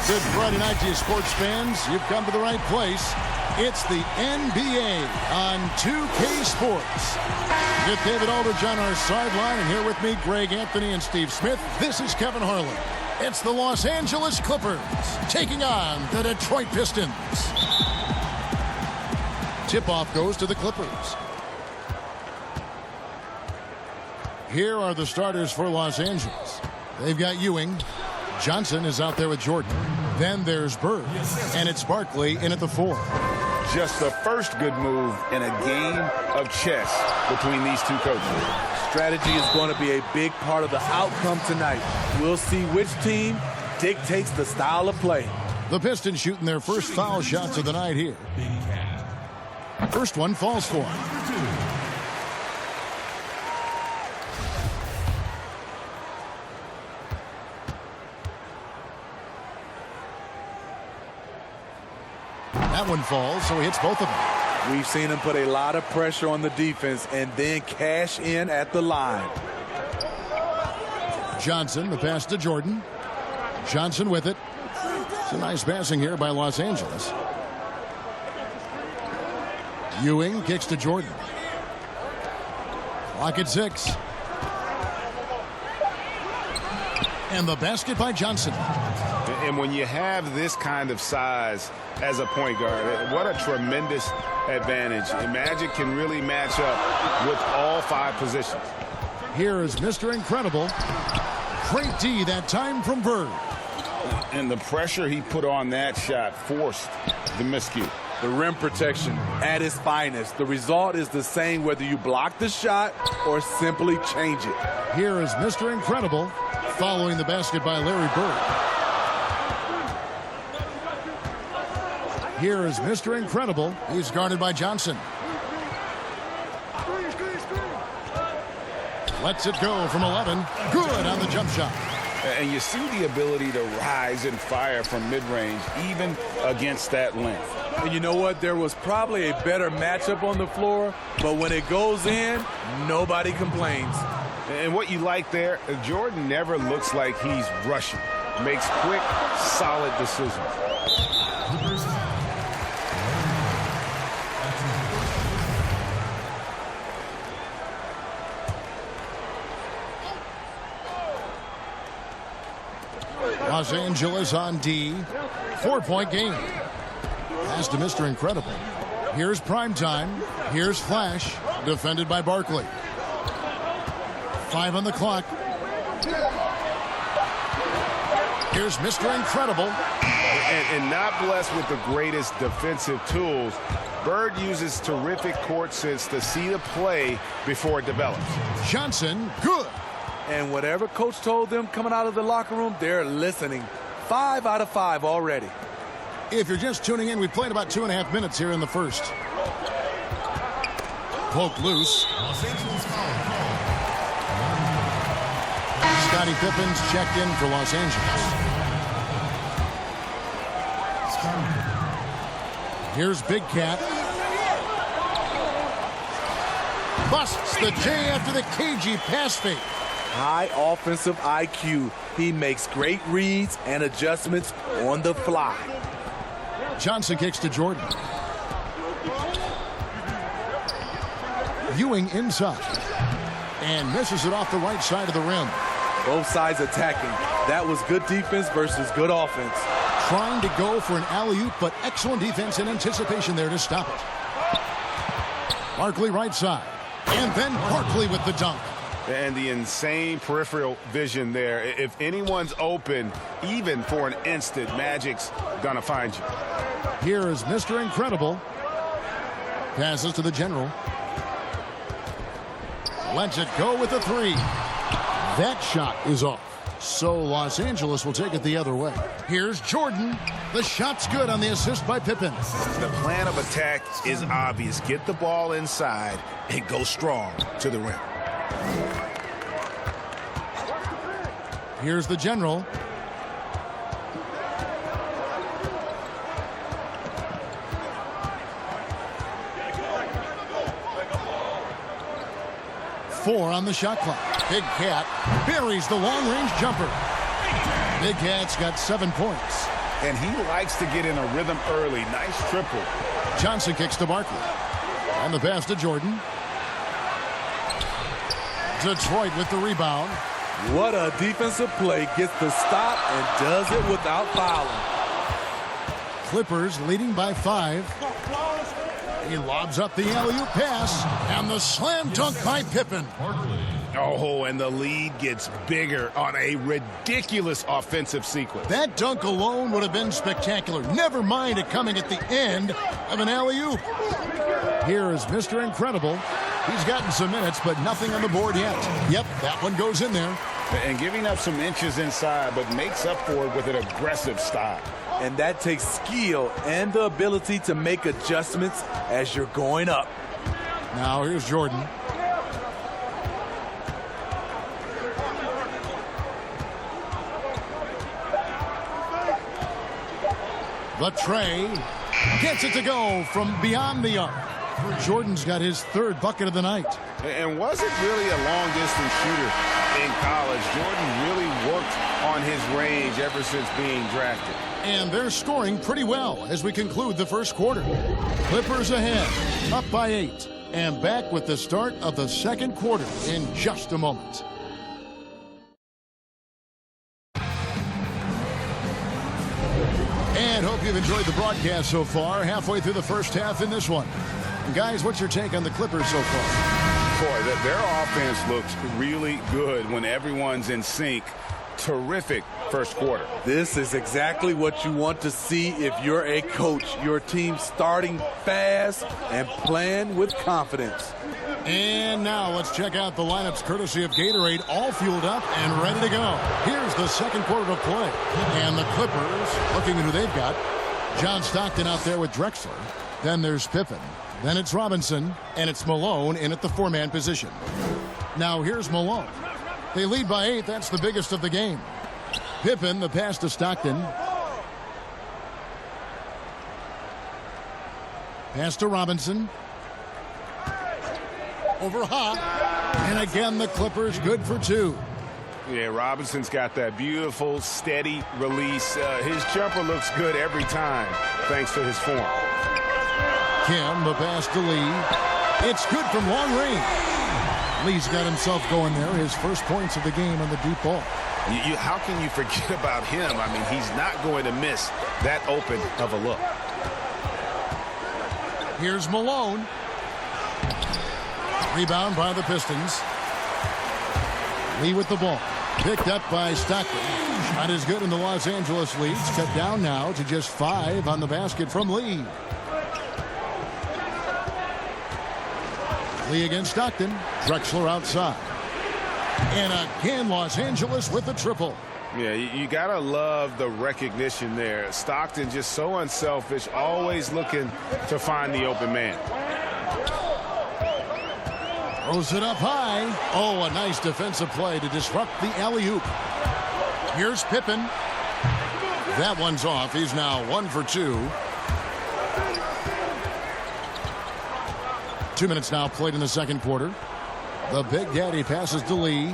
Good Friday night to you, sports fans. You've come to the right place. It's the NBA on 2K Sports. With David Aldridge on our sideline, and here with me, Greg Anthony and Steve Smith. This is Kevin Harlan. It's the Los Angeles Clippers taking on the Detroit Pistons. Tip-off goes to the Clippers. Here are the starters for Los Angeles. They've got Ewing. Johnson is out there with Jordan. Then there's Bird. And it's Barkley in at the 4. Just the first good move in a game of chess between these two coaches. Strategy is going to be a big part of the outcome tonight. We'll see which team dictates the style of play. The Pistons shooting their first foul shots of the night here. First one falls for him. That one falls, so he hits both of them. We've seen him put a lot of pressure on the defense and then cash in at the line. Johnson, the pass to Jordan. Johnson with it. It's a nice passing here by Los Angeles. Ewing kicks to Jordan. Clock at 6. And the basket by Johnson. And when you have this kind of size as a point guard, what a tremendous advantage. And Magic can really match up with all 5 positions. Here is Mr. Incredible. Great D that time from Bird. And the pressure he put on that shot forced the miscue. The rim protection at its finest. The result is the same whether you block the shot or simply change it. Here is Mr. Incredible following the basket by Larry Bird. Here is Mr. Incredible. He's guarded by Johnson. Lets it go from 11. Good on the jump shot. And you see the ability to rise and fire from mid-range, even against that length. And you know what? There was probably a better matchup on the floor, but when it goes in, nobody complains. And what you like there, Jordan never looks like he's rushing. Makes quick, solid decisions. Los Angeles on D. 4-point game. Pass to Mr. Incredible. Here's Primetime. Here's Flash. Defended by Barkley. 5 on the clock. Here's Mr. Incredible. And not blessed with the greatest defensive tools. Bird uses terrific court sense to see the play before it develops. Johnson, good. And whatever coach told them coming out of the locker room, they're listening. 5 out of 5 already. If you're just tuning in, we played about 2.5 minutes here in the first. Poked loose. Scottie Pippen's checked in for Los Angeles. Here's Big Cat. Busts the J after the cagey pass fake. High offensive IQ. He makes great reads and adjustments on the fly. Johnson kicks to Jordan. Ewing inside. And misses it off the right side of the rim. Both sides attacking. That was good defense versus good offense. Trying to go for an alley-oop, but excellent defense and anticipation there to stop it. Barkley right side. And then Barkley with the dunk. And the insane peripheral vision there. If anyone's open, even for an instant, Magic's gonna find you. Here is Mr. Incredible. Passes to the general. Lets it go with the 3. That shot is off. So Los Angeles will take it the other way. Here's Jordan. The shot's good on the assist by Pippen. The plan of attack is obvious. Get the ball inside and go strong to the rim. Here's the general. Four on the shot clock. Big Cat buries the long-range jumper. Big Cat's got 7 points. and he likes to get in a rhythm early. Nice triple. Johnson kicks to Barkley. And the pass to Jordan. Detroit with the rebound. What a defensive play. Gets the stop and does it without fouling. Clippers leading by 5. He lobs up the alley-oop pass. And the slam dunk by Pippen. Oh, and the lead gets bigger on a ridiculous offensive sequence. That dunk alone would have been spectacular. Never mind it coming at the end of an alley-oop. Here is Mr. Incredible. He's gotten some minutes, but nothing on the board yet. Yep, that one goes in there. And giving up some inches inside, but makes up for it with an aggressive style. And that takes skill and the ability to make adjustments as you're going up. Now here's Jordan. The tray gets it to go from beyond the arc. Jordan's got his 3rd bucket of the night. And wasn't really a long-distance shooter in college. Jordan really worked on his range ever since being drafted. And they're scoring pretty well as we conclude the first quarter. Clippers ahead, up by 8. And back with the start of the second quarter in just a moment. And hope you've enjoyed the broadcast so far. Halfway through the first half in this one. And guys, what's your take on the Clippers so far? Boy, their offense looks really good when everyone's in sync. Terrific first quarter. This is exactly what you want to see if you're a coach. Your team starting fast and playing with confidence. And now let's check out the lineups courtesy of Gatorade, all fueled up and ready to go. Here's the second quarter of play. And the Clippers, looking at who they've got. John Stockton out there with Drexler. Then there's Pippen. Then it's Robinson. And it's Malone in at the 4-man position. Now here's Malone. They lead by 8. That's the biggest of the game. Pippen, the pass to Stockton. Pass to Robinson. Over hot. And again, the Clippers good for 2. Yeah, Robinson's got that beautiful, steady release. His jumper looks good every time, thanks to his form. Kim, the pass to Lee. It's good from long range. Lee's got himself going there. His first points of the game on the deep ball. How can you forget about him? I mean, he's not going to miss that open of a look. Here's Malone. Rebound by the Pistons. Lee with the ball. Picked up by Stockton. Shot is good, and the Los Angeles leads cut down now to just 5 on the basket from Lee. Lee against Stockton. Drexler outside. And again, Los Angeles with the triple. Yeah, you got to love the recognition there. Stockton just so unselfish, always looking to find the open man. Throws it up high. Oh, a nice defensive play to disrupt the alley-oop. Here's Pippen. That one's off. He's now 1 for 2. 2 minutes now played in the second quarter. The Big Daddy passes to Lee.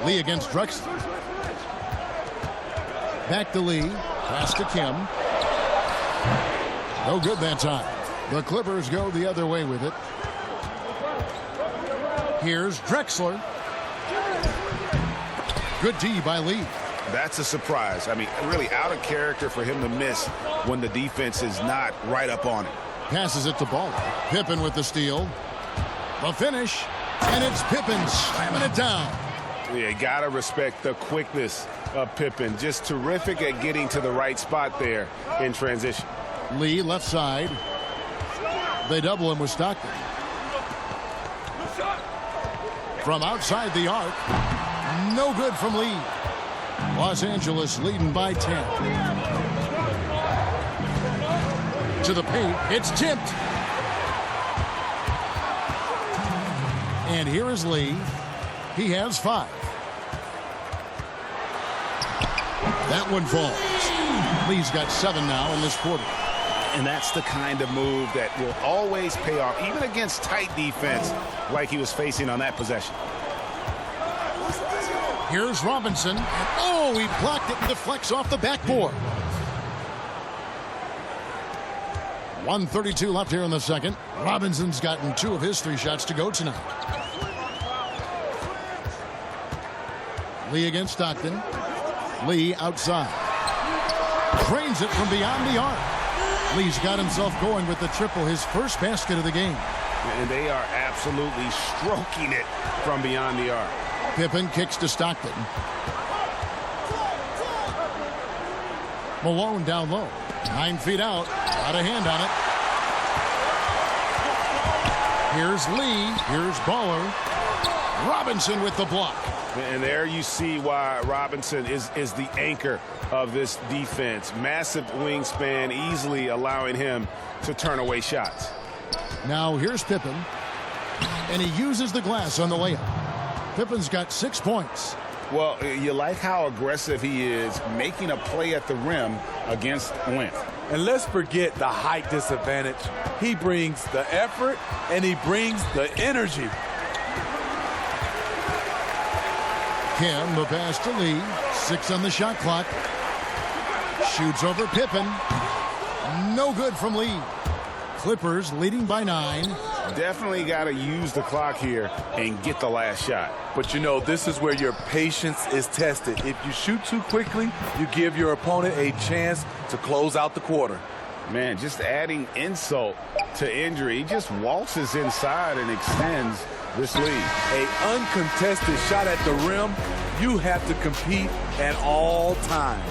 Lee against Drexler. Back to Lee. Pass to Kim. No good that time. The Clippers go the other way with it. Here's Drexler. Good D by Lee. That's a surprise. I mean, really out of character for him to miss when the defense is not right up on him. Passes it to Ball. Pippen with the steal. The finish. And it's Pippen slamming it down. Yeah, you got to respect the quickness of Pippen. Just terrific at getting to the right spot there in transition. Lee left side. They double him with Stockton. From outside the arc. No good from Lee. Los Angeles leading by 10. To the paint. It's tipped. And here is Lee. He has 5. That one falls. Lee's got 7 now in this quarter. And that's the kind of move that will always pay off, even against tight defense like he was facing on that possession. Here's Robinson. Oh, he blocked it and deflects off the backboard. 1:32 left here in the second. Robinson's gotten 2 of his 3 shots to go tonight. Lee against Stockton. Lee outside. Trains it from beyond the arc. Lee's got himself going with the triple, his first basket of the game. And they are absolutely stroking it from beyond the arc. Pippen kicks to Stockton. Malone down low. 9 feet out. Got a hand on it. Here's Lee. Here's Baller. Robinson with the block. And there you see why Robinson is the anchor of this defense. Massive wingspan, easily allowing him to turn away shots. Now here's Pippen. And he uses the glass on the layup. Pippen's got 6 points. Well, you like how aggressive he is making a play at the rim against length. And let's forget the height disadvantage. He brings the effort and he brings the energy. Kim, the pass to Lee. 6 on the shot clock. Shoots over Pippen. No good from Lee. Clippers leading by 9. Definitely got to use the clock here and get the last shot. But you know, this is where your patience is tested. If you shoot too quickly, you give your opponent a chance to close out the quarter. Man, just adding insult to injury. He just waltzes inside and extends this lead. An uncontested shot at the rim, you have to compete at all times.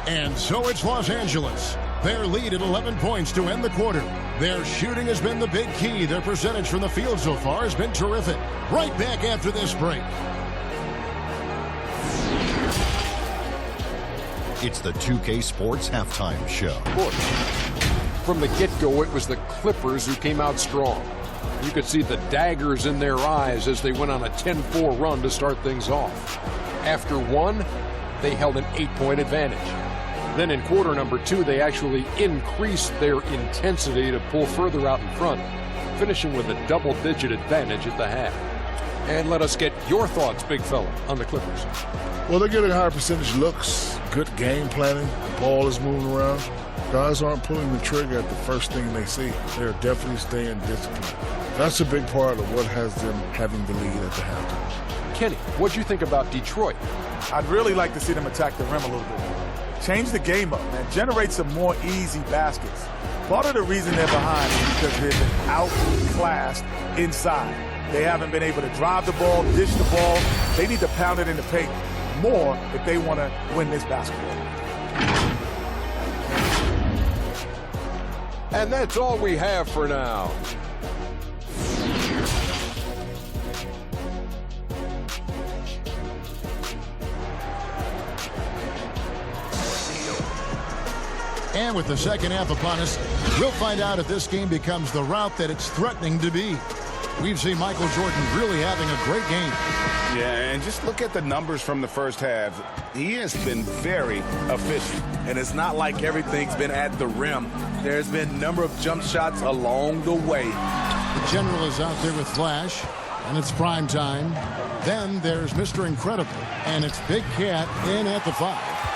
And so it's Los Angeles. Their lead at 11 points to end the quarter. Their shooting has been the big key. Their percentage from the field so far has been terrific. Right back after this break. It's the 2K Sports Halftime Show. From the get-go, it was the Clippers who came out strong. You could see the daggers in their eyes as they went on a 10-4 run to start things off. After one, they held an 8-point advantage. Then in quarter number 2, they actually increased their intensity to pull further out in front, finishing with a double-digit advantage at the half. And let us get your thoughts, big fella, on the Clippers. Well, they're getting higher percentage looks, good game planning. The ball is moving around. Guys aren't pulling the trigger at the first thing they see. They're definitely staying disciplined. That's a big part of what has them having the lead at the halftime. Kenny, what'd you think about Detroit? I'd really like to see them attack the rim a little bit more. Change the game up, man. Generate some more easy baskets. Part of the reason they're behind is because they've been outclassed inside. They haven't been able to drive the ball, dish the ball. They need to pound it in the paint more if they want to win this basketball. And that's all we have for now. And with the second half upon us, we'll find out if this game becomes the route that it's threatening to be. We've seen Michael Jordan really having a great game. Yeah, and just look at the numbers from the first half. He has been very efficient. And it's not like everything's been at the rim. There's been a number of jump shots along the way. The General is out there with Flash, and it's prime time. Then there's Mr. Incredible, and it's Big Cat in at the 5.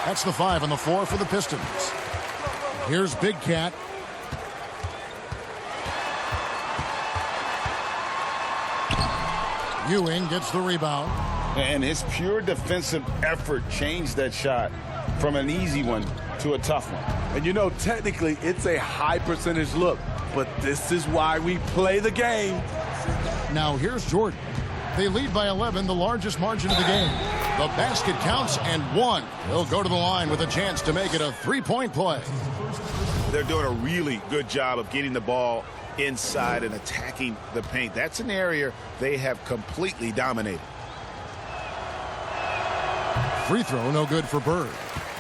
That's the 5 on the floor for the Pistons. Here's Big Cat. Ewing gets the rebound. And his pure defensive effort changed that shot from an easy one to a tough one. And you know, technically, it's a high percentage look, but this is why we play the game. Now here's Jordan. They lead by 11, the largest margin of the game. The basket counts and 1. He'll go to the line with a chance to make it a 3-point play. They're doing a really good job of getting the ball inside and attacking the paint. That's an area they have completely dominated. Free throw, no good for Bird.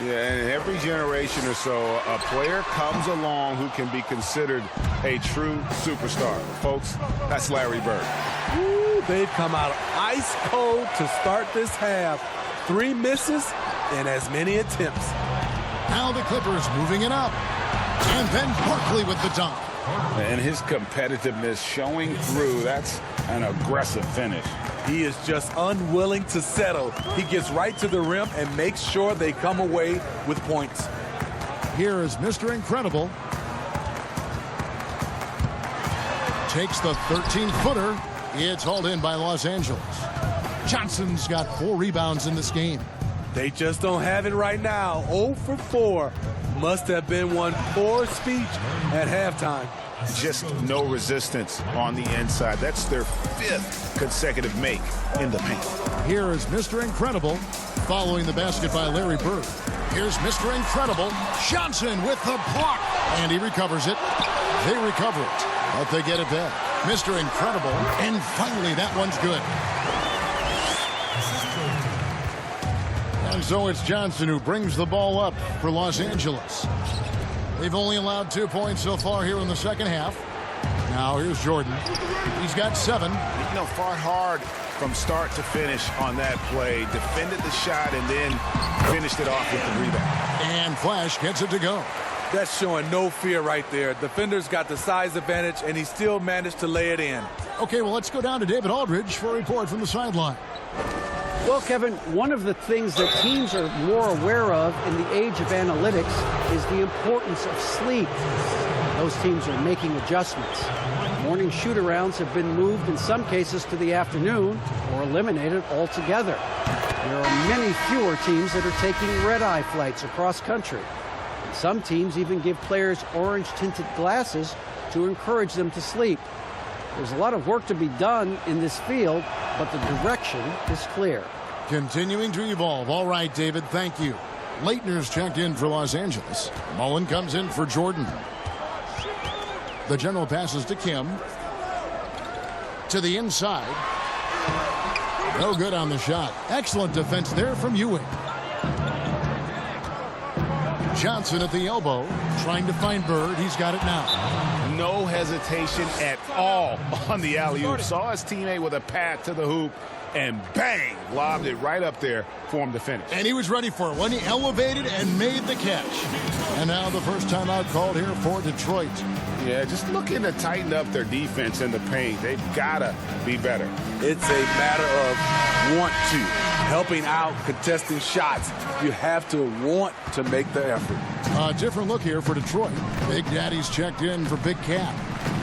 Yeah, and every generation or so, a player comes along who can be considered a true superstar. Folks, that's Larry Bird. Ooh, they've come out ice cold to start this half. 3 misses and as many attempts. Now the Clippers moving it up. And then Barkley with the dunk. And his competitiveness showing through. That's an aggressive finish. He is just unwilling to settle. He gets right to the rim and makes sure they come away with points. Here is Mr. Incredible. Takes the 13-footer. It's hauled in by Los Angeles. Johnson's got 4 rebounds in this game. They just don't have it right now. 0 for 4. Must have been one poor speech at halftime. Just no resistance on the inside. That's their 5th consecutive make in the paint. Here is Mr. Incredible following the basket by Larry Bird. Here's Mr. Incredible. Johnson with the block. And he recovers it. They recover it, but they get it back. Mr. Incredible. And finally, that one's good. And so it's Johnson who brings the ball up for Los Angeles. They've only allowed 2 points so far here in the second half. Now here's Jordan. He's got 7. You know, fought hard from start to finish on that play. Defended the shot and then finished it off with the rebound. And Flash gets it to go. That's showing no fear right there. Defender's got the size advantage, and he still managed to lay it in. Okay, well, let's go down to David Aldridge for a report from the sideline. Well, Kevin, one of the things that teams are more aware of in the age of analytics is the importance of sleep. Those teams are making adjustments. Morning shoot-arounds have been moved in some cases to the afternoon or eliminated altogether. There are many fewer teams that are taking red-eye flights across country. And some teams even give players orange-tinted glasses to encourage them to sleep. There's a lot of work to be done in this field, but the direction is clear. Continuing to evolve. All right, David, thank you. Leitner's checked in for Los Angeles. Mullen comes in for Jordan. The general passes to Kim. To the inside. No good on the shot. Excellent defense there from Ewing. Johnson at the elbow, trying to find Bird. He's got it now. No hesitation at all on the alley-oop. Saw his teammate with a path to the hoop, and bang, lobbed it right up there for him to finish. And he was ready for it when he elevated and made the catch. And now the first timeout called here for Detroit. Yeah, just looking to tighten up their defense in the paint. They've got to be better. It's a matter of want to. Helping out, contesting shots. You have to want to make the effort. A different look here for Detroit. Big Daddy's checked in for Big Cat.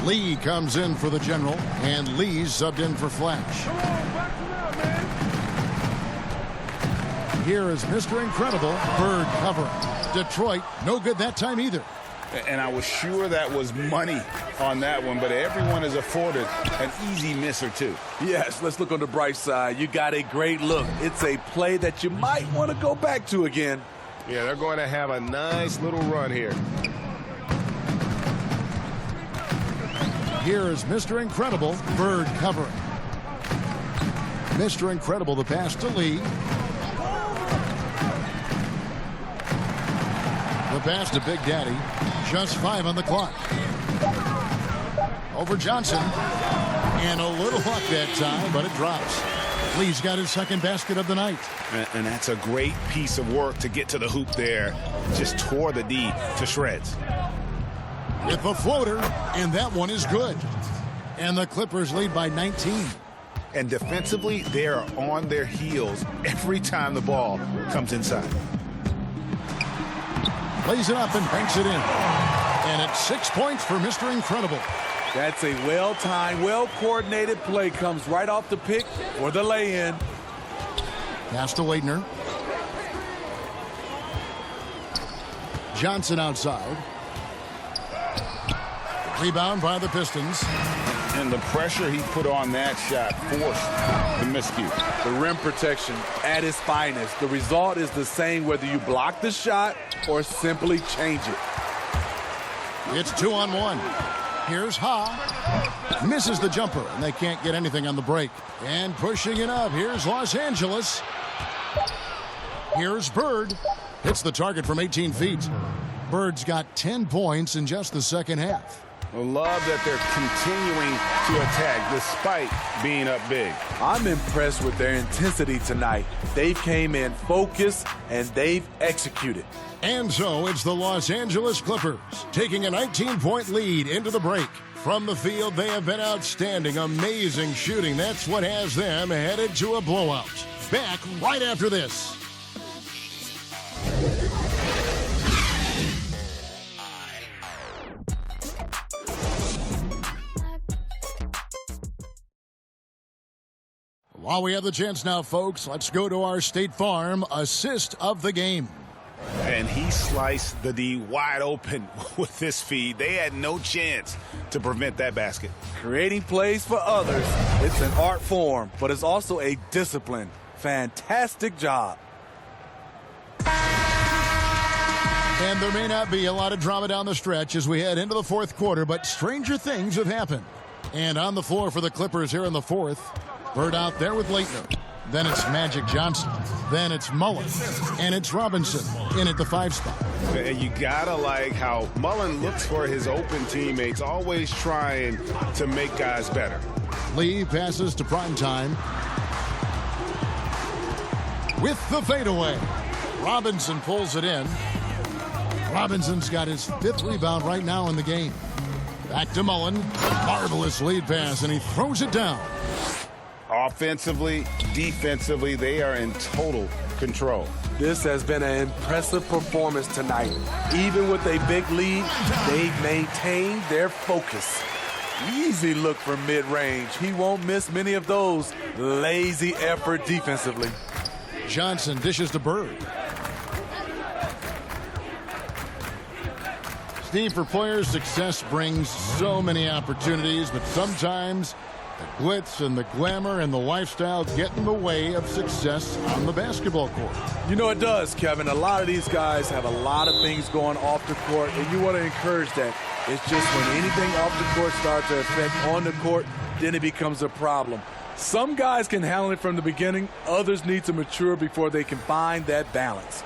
Lee comes in for the General, and Lee's subbed in for Flash. Here is Mr. Incredible. Bird covering. Detroit, no good that time either. And I was sure that was money on that one, but everyone is afforded an easy miss or two. Yes, let's look on the bright side. You got a great look. It's a play that you might want to go back to again. Yeah, they're going to have a nice little run here. Here is Mr. Incredible. Bird covering. Mr. Incredible, the pass to Lee. The pass to Big Daddy. Just 5 on the clock. Over Johnson. And a little luck that time, but it drops. Lee's got his second basket of the night. And that's a great piece of work to get to the hoop there. Just tore the D to shreds. With the floater, and that one is good. And the Clippers lead by 19. And defensively, they are on their heels every time the ball comes inside. Lays it up and banks it in. And it's 6 points for Mr. Incredible. That's a well-timed, well-coordinated play. Comes right off the pick for the lay-in. Pass to Leitner. Johnson outside. Rebound by the Pistons. And the pressure he put on that shot forced the miscue. The rim protection at its finest. The result is the same whether you block the shot or simply change it. It's 2-on-1. Here's Ha. Misses the jumper, and they can't get anything on the break. And pushing it up, here's Los Angeles. Here's Bird. Hits the target from 18 feet. Bird's got 10 points in just the second half. Love that they're continuing to attack despite being up big. I'm impressed with their intensity tonight. They've came in focused, and they've executed. And so it's the Los Angeles Clippers taking a 19-point lead into the break. From the field, they have been outstanding. Amazing shooting. That's what has them headed to a blowout. Back right after this. While we have the chance now, folks, let's go to our State Farm assist of the game. And he sliced the D wide open with this feed. They had no chance to prevent that basket. Creating plays for others, it's an art form, but it's also a discipline. Fantastic job. And there may not be a lot of drama down the stretch as we head into the fourth quarter, but stranger things have happened. And on the floor for the Clippers here in the fourth, Bird out there with Leitner. Then it's Magic Johnson. Then it's Mullen. And it's Robinson in at the 5 spot. And you gotta like how Mullen looks for his open teammates, always trying to make guys better. Lee passes to Primetime. With the fadeaway. Robinson pulls it in. Robinson's got his 5th rebound right now in the game. Back to Mullen. Marvelous lead pass, and he throws it down. Offensively, defensively, they are in total control. This has been an impressive performance tonight. Even with a big lead, they've maintained their focus. Easy look from mid-range. He won't miss many of those. Lazy effort defensively. Johnson dishes to Bird. Steve, for players, success brings so many opportunities, but sometimes the glitz and the glamour and the lifestyle get in the way of success on the basketball court. You know it does, Kevin. A lot of these guys have a lot of things going off the court, and you want to encourage that. It's just when anything off the court starts to affect on the court, then it becomes a problem. Some guys can handle it from the beginning. Others need to mature before they can find that balance.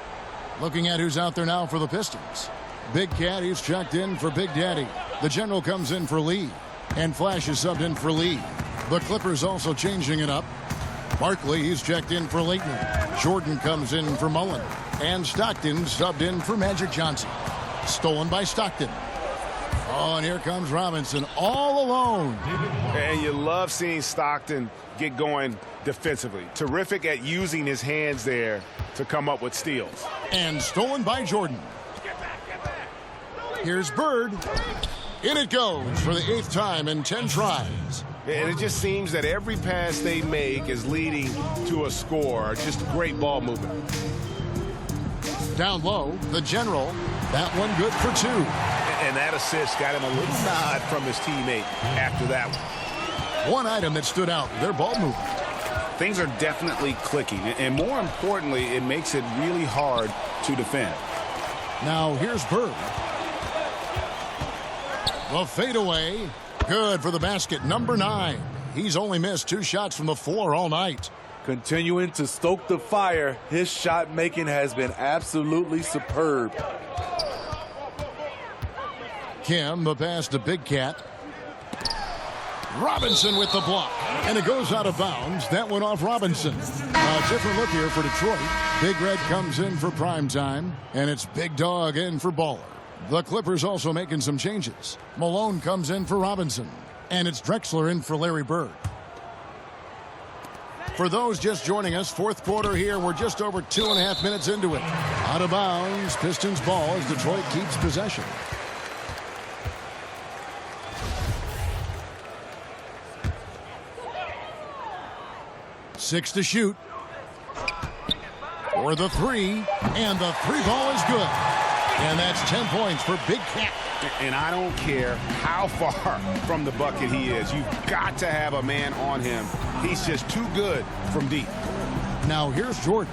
Looking at who's out there now for the Pistons. Big Cat, he's checked in for Big Daddy. The General comes in for Lee. And Flash is subbed in for Lee. The Clippers also changing it up. Barkley, he's checked in for Leitner. Jordan comes in for Mullen. And Stockton subbed in for Magic Johnson. Stolen by Stockton. Oh, and here comes Robinson all alone. And you love seeing Stockton get going defensively. Terrific at using his hands there to come up with steals. And stolen by Jordan. Here's Bird. In it goes for the 8th time in 10 tries. And it just seems that every pass they make is leading to a score. Just great ball movement. Down low, the General. That one good for 2. And that assist got him a little nod from his teammate after that one. One item that stood out, their ball movement. Things are definitely clicking. And more importantly, it makes it really hard to defend. Now here's Bird. The fadeaway. Good for the basket. Number 9. He's only missed 2 shots from the floor all night. Continuing to stoke the fire, his shot making has been absolutely superb. Kim, the pass to Big Cat. Robinson with the block. And it goes out of bounds. That went off Robinson. A different look here for Detroit. Big Red comes in for Primetime. And it's Big Dog in for Baller. The Clippers also making some changes. Malone comes in for Robinson. And it's Drexler in for Larry Bird. For those just joining us, fourth quarter here. We're just over 2.5 minutes into it. Out of bounds, Pistons ball as Detroit keeps possession. Six to shoot. For the 3. And the 3 ball is good. And that's 10 points for Big Cat. And I don't care how far from the bucket he is. You've got to have a man on him. He's just too good from deep. Now here's Jordan.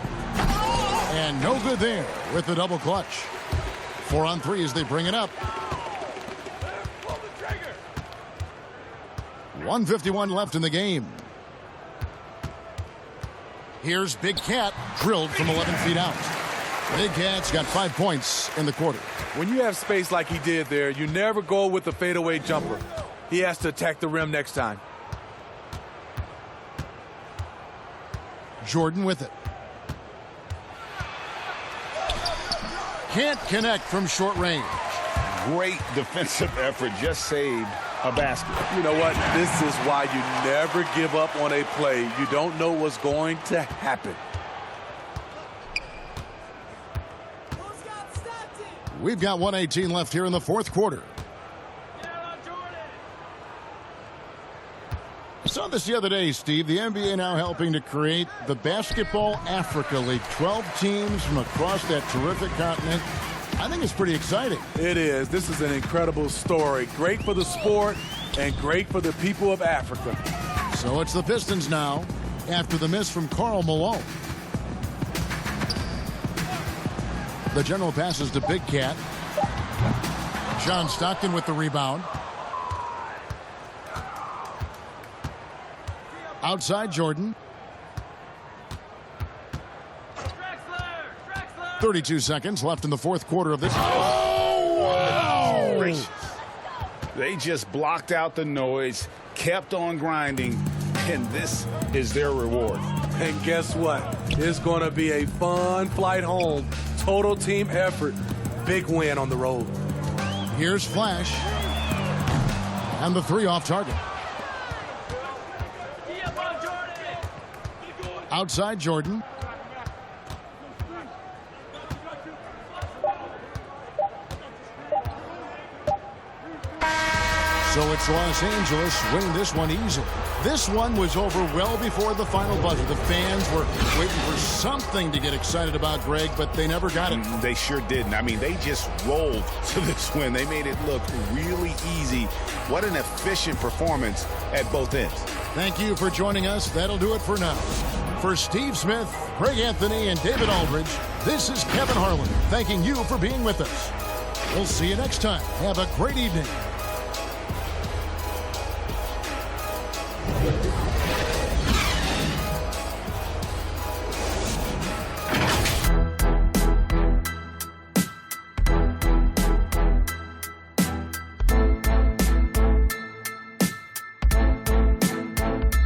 And no good there with the double clutch. 4 on 3 as they bring it up. 1:51 left in the game. Here's Big Cat, drilled from 11 feet out. Big Cat's got 5 points in the quarter. When you have space like he did there, you never go with the fadeaway jumper. He has to attack the rim next time. Jordan with it. Can't connect from short range. Great defensive effort. Just saved a basket. You know what? This is why you never give up on a play. You don't know what's going to happen. We've got 1:18 left here in the fourth quarter. Saw this the other day, Steve. The NBA now helping to create the Basketball Africa League. 12 teams from across that terrific continent. I think it's pretty exciting. It is. This is an incredible story. Great for the sport and great for the people of Africa. So it's the Pistons now after the miss from Karl Malone. The general passes to Big Cat. John Stockton with the rebound. Outside Jordan. 32 seconds left in the fourth quarter of this. Oh, wow! They just blocked out the noise, kept on grinding, and this is their reward. And guess what? It's going to be a fun flight home. Total team effort. Big win on the road. Here's Flash. And the three off target. Outside Jordan. So it's Los Angeles winning this one easily. This one was over well before the final buzzer. The fans were waiting for something to get excited about, Greg, but they never got it. They sure didn't. I mean, they just rolled to this win. They made it look really easy. What an efficient performance at both ends. Thank you for joining us. That'll do it for now. For Steve Smith, Greg Anthony, and David Aldridge, this is Kevin Harlan thanking you for being with us. We'll see you next time. Have a great evening.